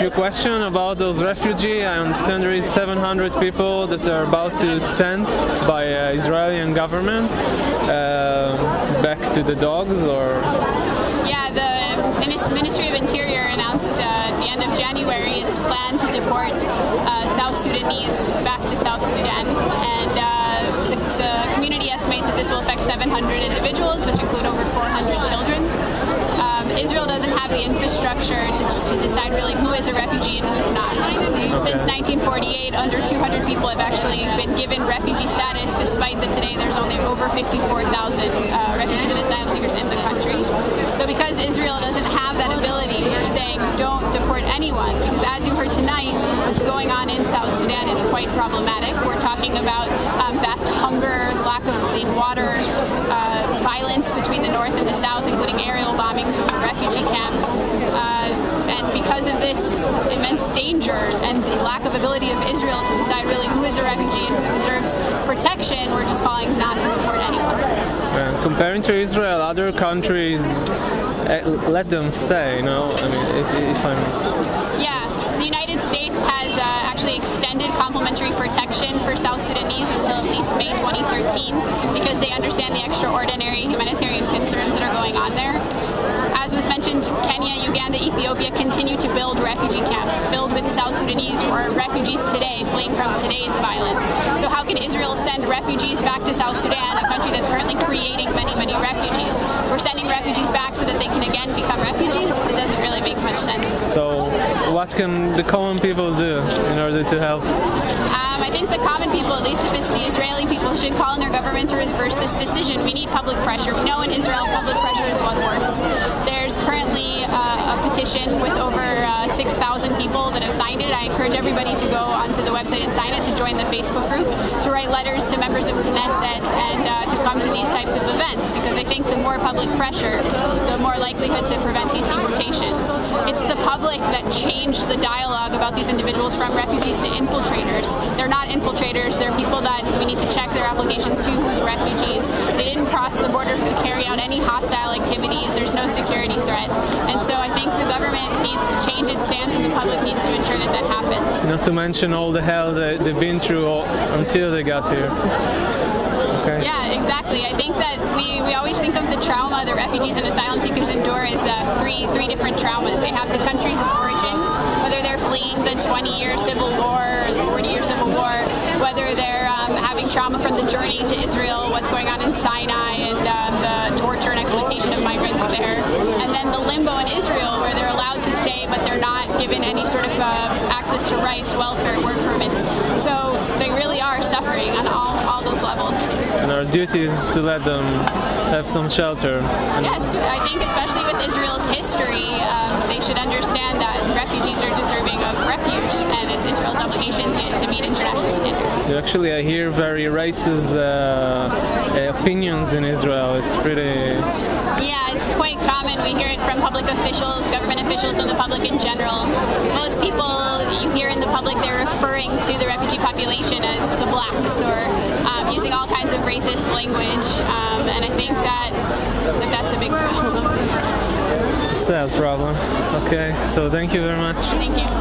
your question about those refugees, I understand there is 700 people that are about to send by Israeli government back to the dogs, or? Yeah, the Ministry of Interior announced at the end of January its plan to deport South Sudanese back to South Sudan, and the community estimates that this will affect 700 individuals, which include over 400 children. Israel doesn't have the infrastructure to decide really who is a refugee and who's not. Okay. Since 1948, under 200 people have actually been given refugee status, despite that today there's only over 54,000 refugees and asylum seekers in the country. So because Israel doesn't have that ability, we're saying don't deport anyone, because as you heard tonight, what's going on in South Sudan is quite problematic. We're talking about vast hunger, lack of clean water, violence between the north and the south, including aerial bombings over refugee camps. And because of this immense danger and the lack of ability of Israel to decide really who is a refugee and who deserves protection, we're just calling not to deport anyone. Comparing to Israel, other countries let them stay, you know? I mean, if I'm... Yeah, the United States has actually extended complementary protection for South Sudanese until at least May 2013, because they understand the extraordinary humanitarian concerns that are going on there. As was mentioned, Kenya, Uganda, Ethiopia continue to build refugee camps filled with South Sudanese who are refugees today, fleeing from today's violence. So how can Israel send refugees back to South Sudan, a country that's currently creating many, many refugees? We're sending refugees back so that they can again become refugees? It doesn't really make much sense. So what can the common people do in order to help? I think the common people, at least if it's the Israeli people, should call on their government to reverse this decision. We need public pressure. We know in Israel public pressure is what works. There's currently a petition with over 6,000 people that have signed it. I encourage everybody to go onto the website and sign it, to join the Facebook group, to write letters to members of Knesset, and to come to these types of events, because I think the more public pressure, the more likelihood to prevent these deportations. It's the public that changed the dialogue about these individuals from refugees to infiltrators. They're not infiltrators, they're people that we need to check their applications to who's refugees. They didn't cross the border to carry out any hostile activities, there's no security threat. And so I think the government needs to change its stance, and the public needs to ensure that that happens. Not to mention all the hell that they've been through until they got here. Okay. Yeah, exactly. I think that we always think of the trauma that refugees and asylum seekers endure as three different traumas. They have the countries of origin, whether they're fleeing the 20-year civil war or the 40-year civil war, whether they're having trauma from the journey to Israel, what's going on in Sinai, and the torture and exploitation of migrants there. And then the limbo in Israel, where they're allowed to stay, but they're not given any sort of access to rights, welfare, work permits. So they really are suffering on all those levels. And our duty is to let them have some shelter. Yes, I think especially with Israel's history, they should understand that refugees are deserving of refuge, and it's Israel's obligation to meet international standards. Actually, I hear very racist opinions in Israel. It's pretty... Yeah, it's quite common. We hear it from public officials, government officials, and the public in general. Most people you hear in the public, they're referring to the refugee population as the blacks, or using all kinds of racist language, and I think that's a big problem. It's a sad problem. Okay, so thank you very much. Thank you.